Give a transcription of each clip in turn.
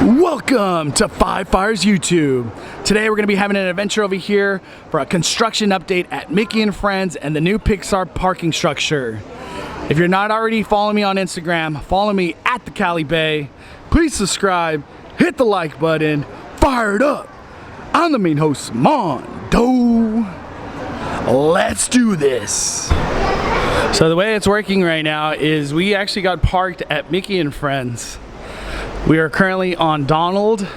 Welcome to Five Fires YouTube. Today we're going to be having an adventure over here for a construction update at Mickey and Friends and the new Pixar parking structure. If you're not already following me on Instagram, follow me at the Cali Bay. Please subscribe, hit the like button, fire it up. I'm the main host, Mondo. Let's do this. So the way it's working right now is we actually got parked at Mickey and Friends. We are currently on Donald.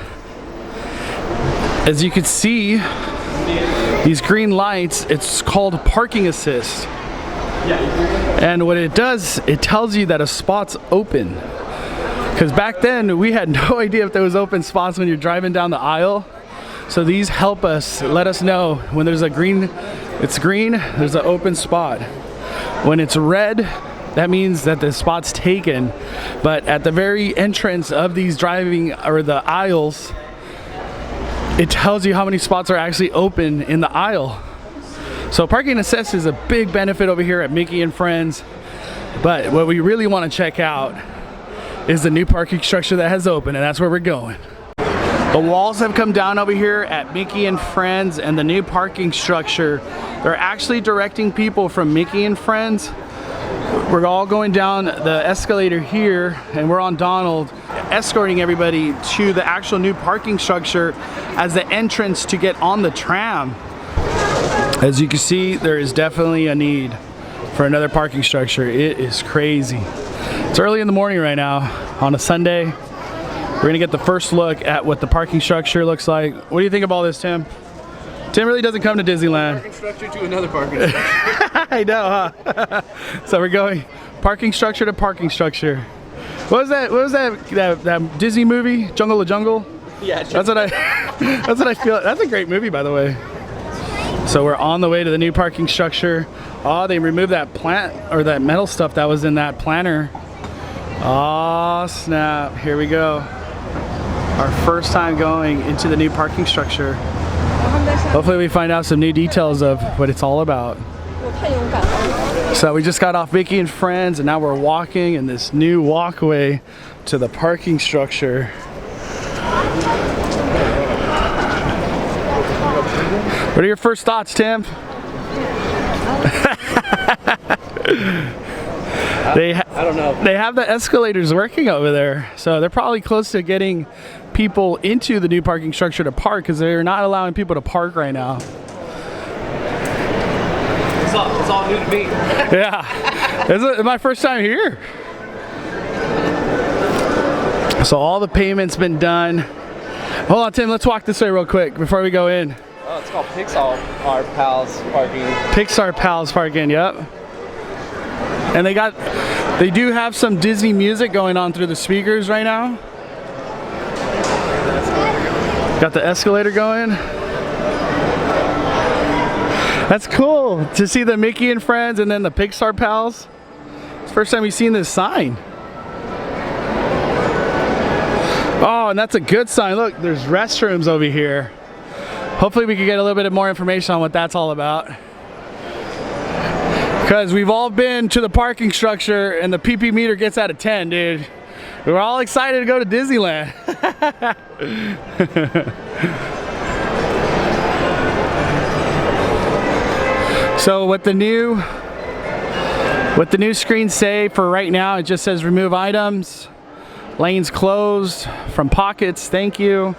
As you can see, these green lights, it's called parking assist. And what it does, it tells you that a spot's open. Because back then, we had no idea if there was open spots when you're driving down the aisle. So these help us, let us know when there's a green, it's green, there's an open spot. When it's red, that means that the spot's taken. But at the very entrance of these driving or the aisles, it tells you how many spots are actually open in the aisle. So parking assist is a big benefit over here at Mickey and Friends. But what we really want to check out is the new parking structure that has opened, and that's where we're going. The walls have come down over here at Mickey and Friends and the new parking structure. They're actually directing people from Mickey and Friends. We're all going down the escalator here, and we're on Donald, escorting everybody to the actual new parking structure as the entrance to get on the tram. As you can see, there is definitely a need for another parking structure. It is crazy. It's early in the morning right now on a Sunday. We're gonna get the first look at what the parking structure looks like. What do you think of all this, Tim? Tim really doesn't come to Disneyland. Parking structure to another parking structure. I know, huh? So we're going parking structure to parking structure. What was that? What was that Disney movie, Jungle to Jungle? Yeah, that's what I feel. That's a great movie, by the way. So we're on the way to the new parking structure. Oh, they removed that plant or that metal stuff that was in that planter. Oh snap! Here we go. Our first time going into the new parking structure. Hopefully we find out some new details of what it's all about. So we just got off Mickey and Friends, and now we're walking in this new walkway to the parking structure. What are your first thoughts, Tim? I don't know. They have the escalators working over there, so they're probably close to getting people into the new parking structure to park, because they're not allowing people to park right now. It's all new to me. Yeah, it's my first time here. So all the payment's been done. Hold on, Tim, let's walk this way real quick before we go in. Oh, it's called Pixar Pals Parking. Pixar Pals Parking, yep. And they do have some Disney music going on through the speakers right now. Got the escalator going. That's cool to see the Mickey and Friends and then the Pixar Pals. It's the first time we've seen this sign. Oh, and that's a good sign. Look, there's restrooms over here. Hopefully we can get a little bit more information on what that's all about. Because we've all been to the parking structure and the PP meter gets out of 10, dude. We're all excited to go to Disneyland. So what the new screens say for right now, it just says remove items, lanes closed, from pockets, thank you.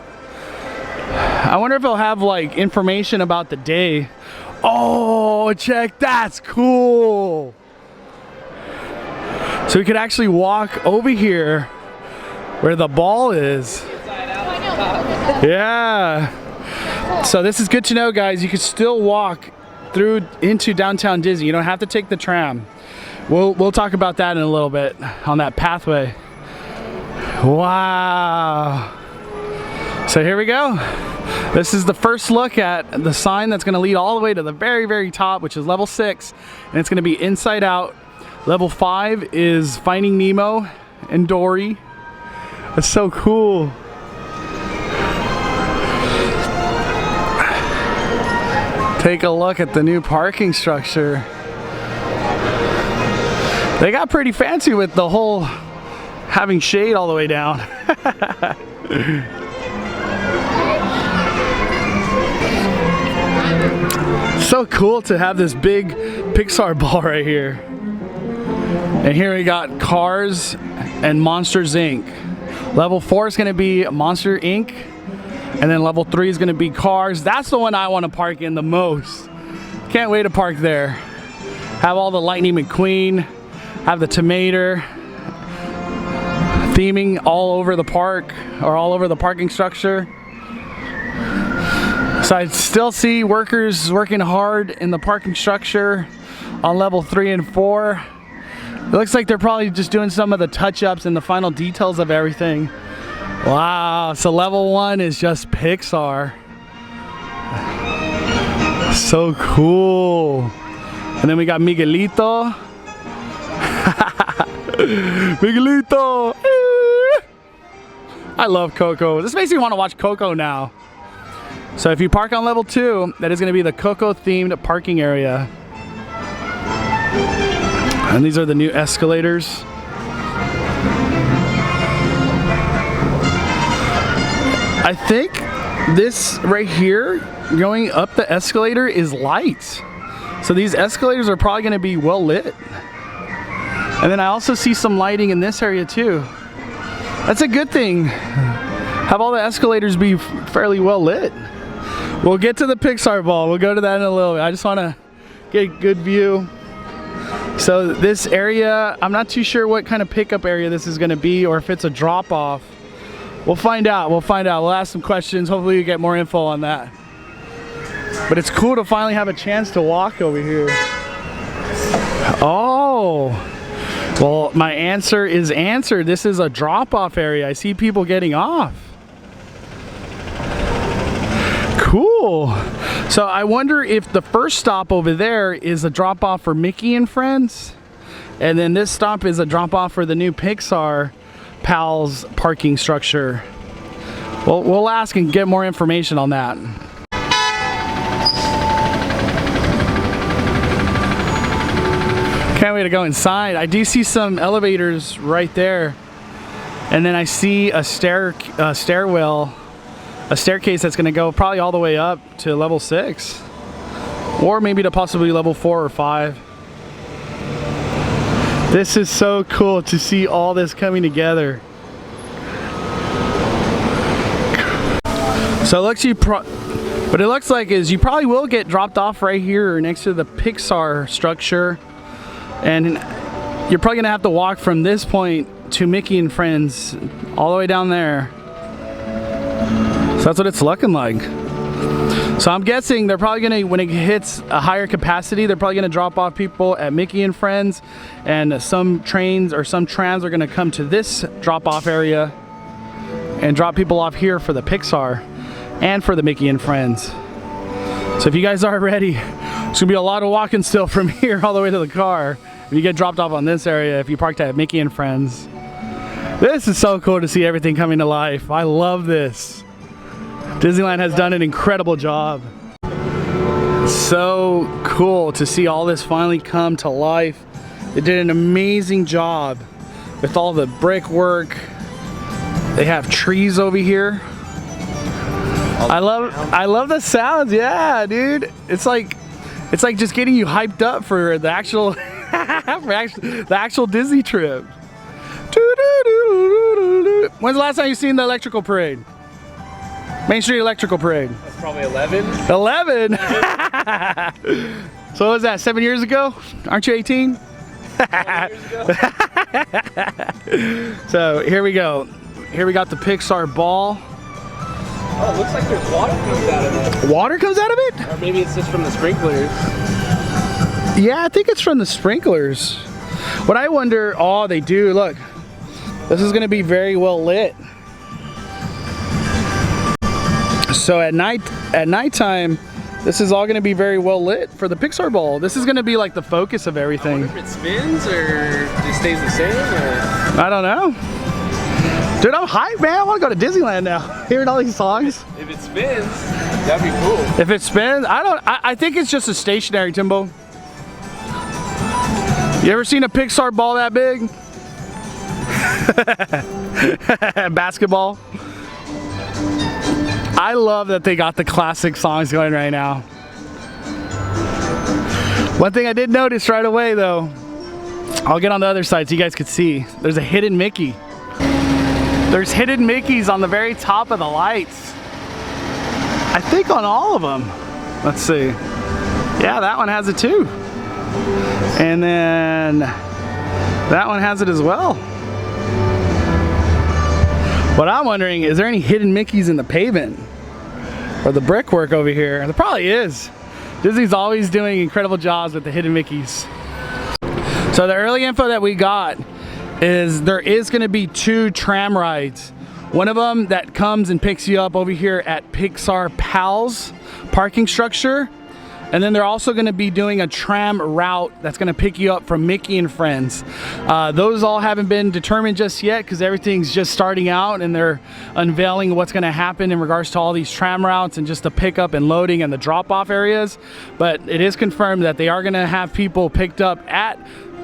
I wonder if it'll have like information about the day. Oh, check, that's cool. So we could actually walk over here where the ball is. Yeah. So this is good to know, guys. You can still walk through into downtown Disney. You don't have to take the tram. We'll talk about that in a little bit on that pathway. Wow. So here we go. This is the first look at the sign that's going to lead all the way to the very, very top, which is level 6, and it's going to be inside out. Level 5 is Finding Nemo and Dory. That's so cool. Take a look at the new parking structure. They got pretty fancy with the whole having shade all the way down. So cool to have this big Pixar ball right here. And here we got Cars and Monsters Inc. Level 4 is going to be Monster Inc. And then level 3 is going to be Cars. That's the one I want to park in the most. Can't wait to park there. Have all the Lightning McQueen, have the Tomato theming all over the park, or all over the parking structure. So I still see workers working hard in the parking structure on level 3 and 4. It looks like they're probably just doing some of the touch-ups and the final details of everything. Wow, so level 1 is just Pixar. So cool. And then we got Miguelito. Miguelito. I love Coco. This makes me want to watch Coco now. So if you park on level 2, that is going to be the Coco themed parking area. And these are the new escalators. I think this right here, going up the escalator, is lights. So these escalators are probably going to be well lit. And then I also see some lighting in this area too. That's a good thing. Have all the escalators be fairly well lit. We'll get to the Pixar Ball. We'll go to that in a little bit. I just want to get a good view. So this area, I'm not too sure what kind of pickup area this is going to be, or if it's a drop off. We'll find out. We'll find out. We'll ask some questions. Hopefully we get more info on that. But it's cool to finally have a chance to walk over here. Oh, well, my answer is answered. This is a drop-off area. I see people getting off. Cool. So I wonder if the first stop over there is a drop-off for Mickey and Friends, and then this stop is a drop-off for the new Pixar Pals parking structure. Well, we'll ask and get more information on that. Can't wait to go inside. I do see some elevators right there, and then I see a stairwell, a staircase that's going to go probably all the way up to level 6, or maybe to possibly level 4 or 5. This is so cool to see all this coming together. So it looks what it looks like is you probably will get dropped off right here next to the Pixar structure. And you're probably gonna have to walk from this point to Mickey and Friends all the way down there. So that's what it's looking like. So I'm guessing they're probably gonna, when it hits a higher capacity, they're probably gonna drop off people at Mickey and Friends, and some trains or some trams are gonna come to this drop-off area and drop people off here for the Pixar and for the Mickey and Friends. So if you guys are ready, it's gonna be a lot of walking still from here all the way to the car. If you get dropped off on this area, if you parked at Mickey and Friends. This is so cool to see everything coming to life. I love this. Disneyland has done an incredible job. So cool to see all this finally come to life. They did an amazing job with all the brickwork. They have trees over here. I love the sounds. Yeah, dude. It's like just getting you hyped up for the actual the actual Disney trip. When's the last time you seen the electrical parade? Main Street Electrical Parade. That's probably 11. 11? So what was that, 7 years ago? Aren't you 18? So here we go. Here we got the Pixar Ball. Oh, it looks like there's water comes out of it. Water comes out of it? Or maybe it's just from the sprinklers. Yeah, I think it's from the sprinklers. What I wonder, oh, they do, look. This is gonna be very well lit. So at nighttime, this is all gonna be very well lit for the Pixar Bowl. This is gonna be like the focus of everything. I wonder if it spins or just stays the same, or? I don't know. Dude, I'm hyped, man. I wanna go to Disneyland now. Hearing all these songs. If it spins, that'd be cool. If it spins, I think it's just a stationary, Timbo. You ever seen a Pixar ball that big? Basketball. I love that they got the classic songs going right now. One thing I did notice right away though, I'll get on the other side so you guys could see, there's a hidden Mickey. There's hidden Mickeys on the very top of the lights. I think on all of them. Let's see. Yeah, that one has it too. And then that one has it as well. What I'm wondering, is there any hidden Mickeys in the pavement? Or the brickwork over here? There probably is. Disney's always doing incredible jobs with the hidden Mickeys. So the early info that we got is there is going to be 2 tram rides. One of them that comes and picks you up over here at Pixar Pals Parking structure. And then they're also going to be doing a tram route that's going to pick you up from Mickey and Friends. Those all haven't been determined just yet because everything's just starting out and they're unveiling what's going to happen in regards to all these tram routes and just the pickup and loading and the drop-off areas. But it is confirmed that they are going to have people picked up at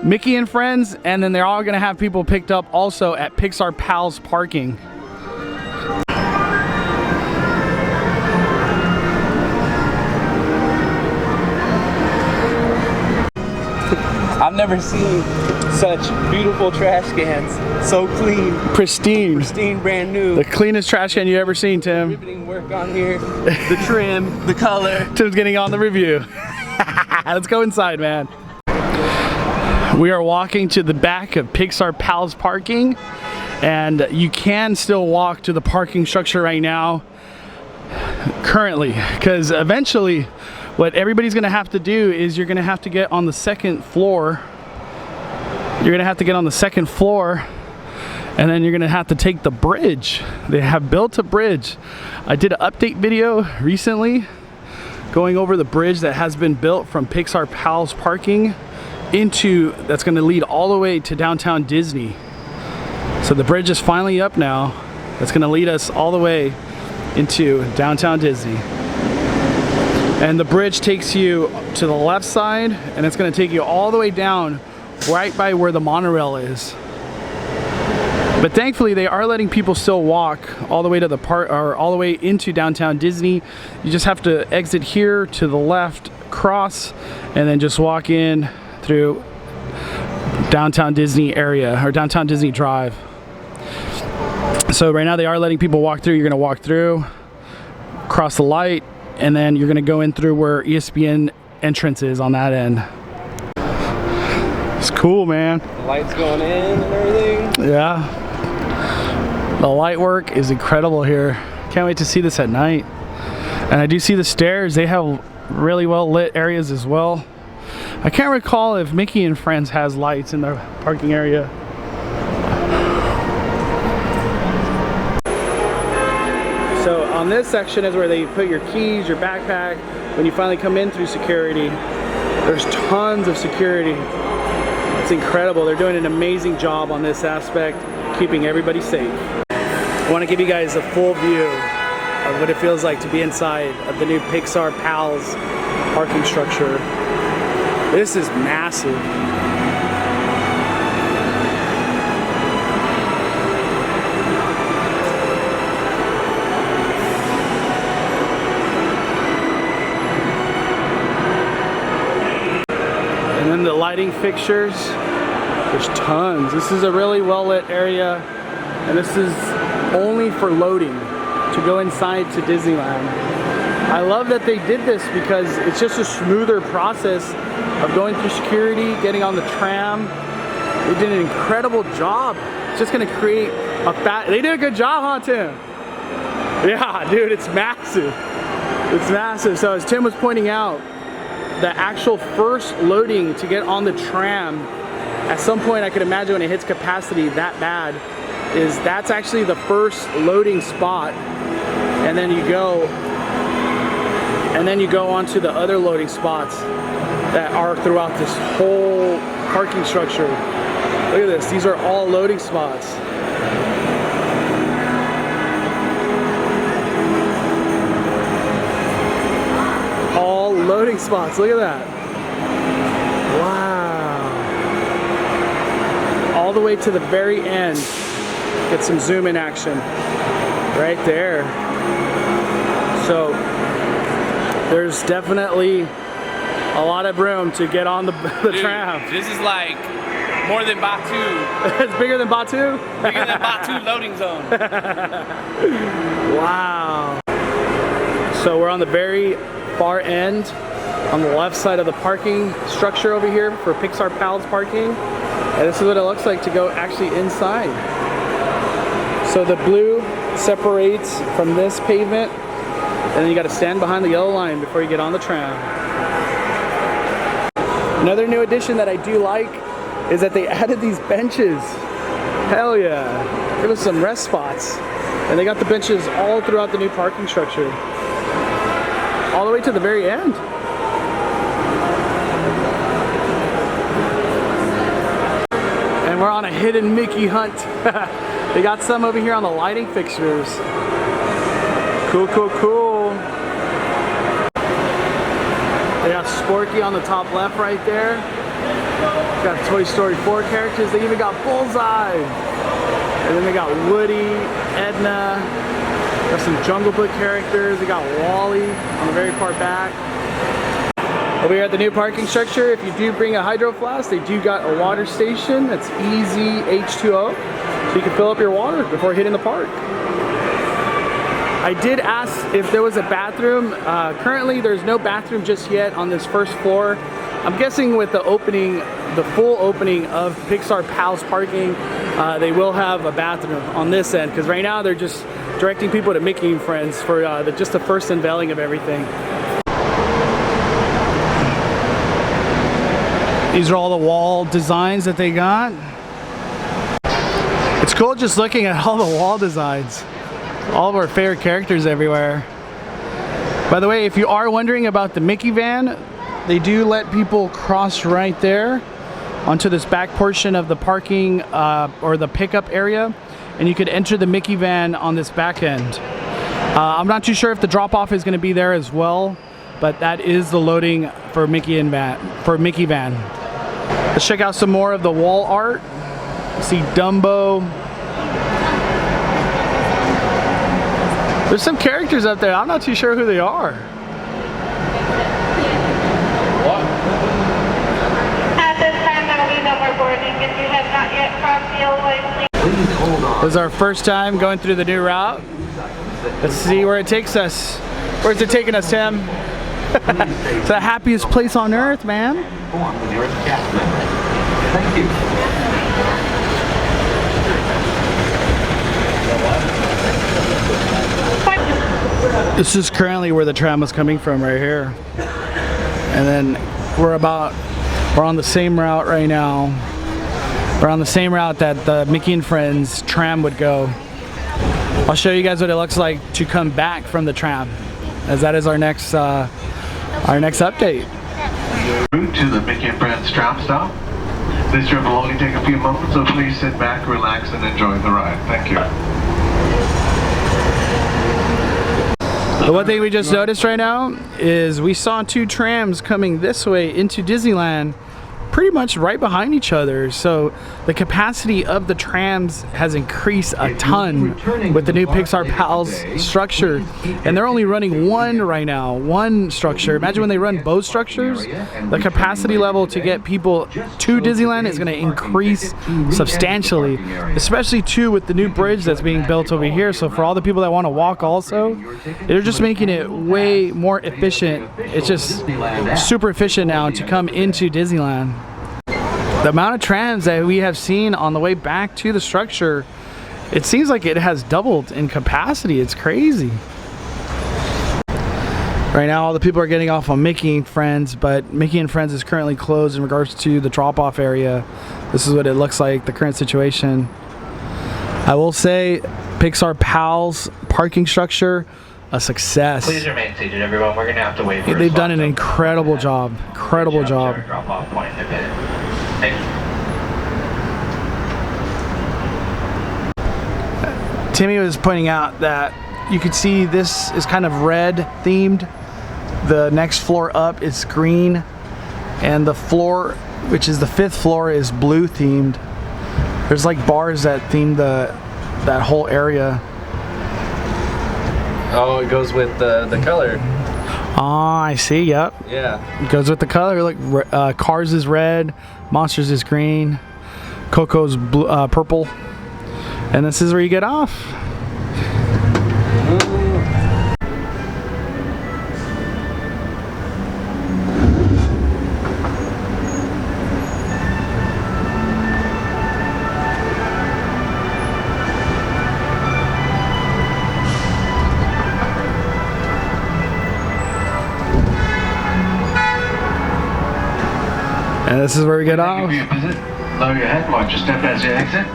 Mickey and Friends, and then they're all going to have people picked up also at Pixar Pals Parking. I've never seen such beautiful trash cans. So clean. Pristine. Pristine, brand new. The cleanest trash can you ever seen, Tim. Riveting work on here. The trim, the color. Tim's getting on the review. Let's go inside, man. We are walking to the back of Pixar Pals Parking, and you can still walk to the parking structure right now, currently, because eventually what everybody's gonna have to do is you're gonna have to get on the second floor. You're gonna have to get on the second floor, and then you're gonna have to take the bridge. They have built a bridge. I did an update video recently going over the bridge that has been built from Pixar Pals Parking into, that's gonna lead all the way to downtown Disney. So the bridge is finally up now. That's gonna lead us all the way into downtown Disney. And the bridge takes you to the left side, and it's going to take you all the way down right by where the monorail is. But thankfully they are letting people still walk all the way to the park, or all the way into downtown Disney. You just have to exit here to the left, cross, and then just walk in through downtown Disney area, or downtown Disney Drive. So right now they are letting people walk through. You're going to walk through, cross the light, and then you're gonna go in through where ESPN entrance is on that end. It's cool, man. The lights going in and everything. Yeah. The light work is incredible here. Can't wait to see this at night. And I do see the stairs. They have really well lit areas as well. I can't recall if Mickey and Friends has lights in their parking area. So on this section is where they put your keys, your backpack. When you finally come in through security, there's tons of security. It's incredible. They're doing an amazing job on this aspect, keeping everybody safe. I want to give you guys a full view of what it feels like to be inside of the new Pixar Pals parking structure. This is massive. And then the lighting fixtures, there's tons. This is a really well lit area, and this is only for loading to go inside to Disneyland. I love that they did this because it's just a smoother process of going through security, getting on the tram. They did an incredible job. It's just gonna create a they did a good job, huh, Tim? Yeah, dude, it's massive. It's massive. So as Tim was pointing out, the actual first loading to get on the tram, at some point I could imagine when it hits capacity that bad, that's actually the first loading spot, and then you go onto the other loading spots that are throughout this whole parking structure. Look at this, these are all loading spots. All loading spots, look at that. Wow. All the way to the very end. Get some zoom in action right there. So there's definitely a lot of room to get on the Dude, tram. This is like more than Batu. It's bigger than Batu? Bigger than Batu loading zone. Wow. So we're on the very far end, on the left side of the parking structure over here for Pixar Pals Parking. And this is what it looks like to go actually inside. So the blue separates from this pavement, and then you got to stand behind the yellow line before you get on the tram. Another new addition that I do like is that they added these benches. Hell yeah. Give us some rest spots. And they got the benches all throughout the new parking structure. All the way to the very end. And we're on a hidden Mickey hunt. They got some over here on the lighting fixtures. Cool, cool, cool. They got Sporky on the top left right there. Got Toy Story 4 characters. They even got Bullseye. And then they got Woody, Edna. Got some Jungle Book characters. They got Wally on the very far back. Over here at the new parking structure, if you do bring a hydro flask, they do got a water station that's easy H2O. So you can fill up your water before hitting the park. I did ask if there was a bathroom. Currently there's no bathroom just yet on this first floor. I'm guessing with the opening, the full opening of Pixar Pals Parking, they will have a bathroom on this end, because right now they're just directing people to Mickey and Friends for just the first unveiling of everything. These are all the wall designs that they got. It's cool just looking at all the wall designs. All of our favorite characters everywhere. By the way, if you are wondering about the Mickey van, they do let people cross right there onto this back portion of the parking or the pickup area, and you could enter the Mickey van on this back end. I'm not too sure if the drop-off is going to be there as well, but that is the loading for Mickey van. Let's check out some more of the wall art. See Dumbo. There's some characters up there. I'm not too sure who they are. What? At this time, there will be no more boarding. If you have not yet crossed the yellow line, please. This is our first time going through the new route. Let's see where it takes us. Where's it taking us, Tim? It's the happiest place on earth, man. Thank you. This is currently where the tram is coming from right here. And then we're on the same route right now. We're on the same route that the Mickey and Friends tram would go. I'll show you guys what it looks like to come back from the tram, as that is our next update. Route to the Mickey and Friends tram stop. This trip will only take a few moments, so please sit back, relax, and enjoy the ride. Thank you. The one thing we just noticed right now is we saw two trams coming this way into Disneyland, pretty much right behind each other. So the capacity of the trams has increased a ton with the new Pixar Pals structure, and they're only running one right now, one structure. Imagine when they run both structures, the capacity level to get people to Disneyland is going to increase substantially, especially too with the new bridge that's being built over here. So for all the people that want to walk also, they're just making it way more efficient. It's just super efficient now to come into Disneyland. The amount of trams that we have seen on the way back to the structure, it seems like it has doubled in capacity. It's crazy. Right now all the people are getting off on Mickey and Friends, but Mickey and Friends is currently closed in regards to the drop-off area. This is what it looks like, the current situation. I will say Pixar Pals parking structure, a success. Please remain seated, everyone. We're gonna have to wait for They've done an incredible job. Incredible job. Drop-off point in a minute. Thank you. Timmy was pointing out that you could see this is kind of red themed. The next floor up is green, and the floor, which is the 5th floor, is blue themed. There's like bars that theme that whole area. Oh, it goes with the color. Oh, I see. Yep. Yeah. It goes with the color. Look, Cars is red, Monsters is green, Coco's blue, purple, and this is where you get off. And this is where we get off. Thank you for your visit. Lower your head, watch your step as you exit.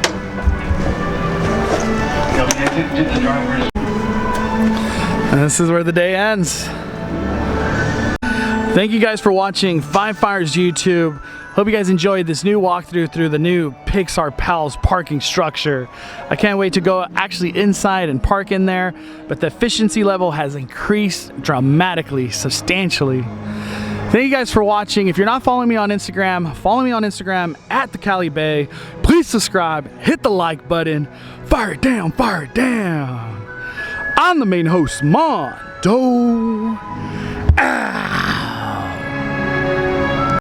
You'll be exiting to the driver's. And this is where the day ends. Thank you guys for watching Five Fires YouTube. Hope you guys enjoyed this new walkthrough through the new Pixar Pals parking structure. I can't wait to go actually inside and park in there, but the efficiency level has increased dramatically, substantially. Thank you guys for watching. If you're not following me on Instagram, follow me on Instagram at the Cali Bay. Please subscribe, hit the like button, fire it down, fire it down. I'm the main host, Mondo. Ah.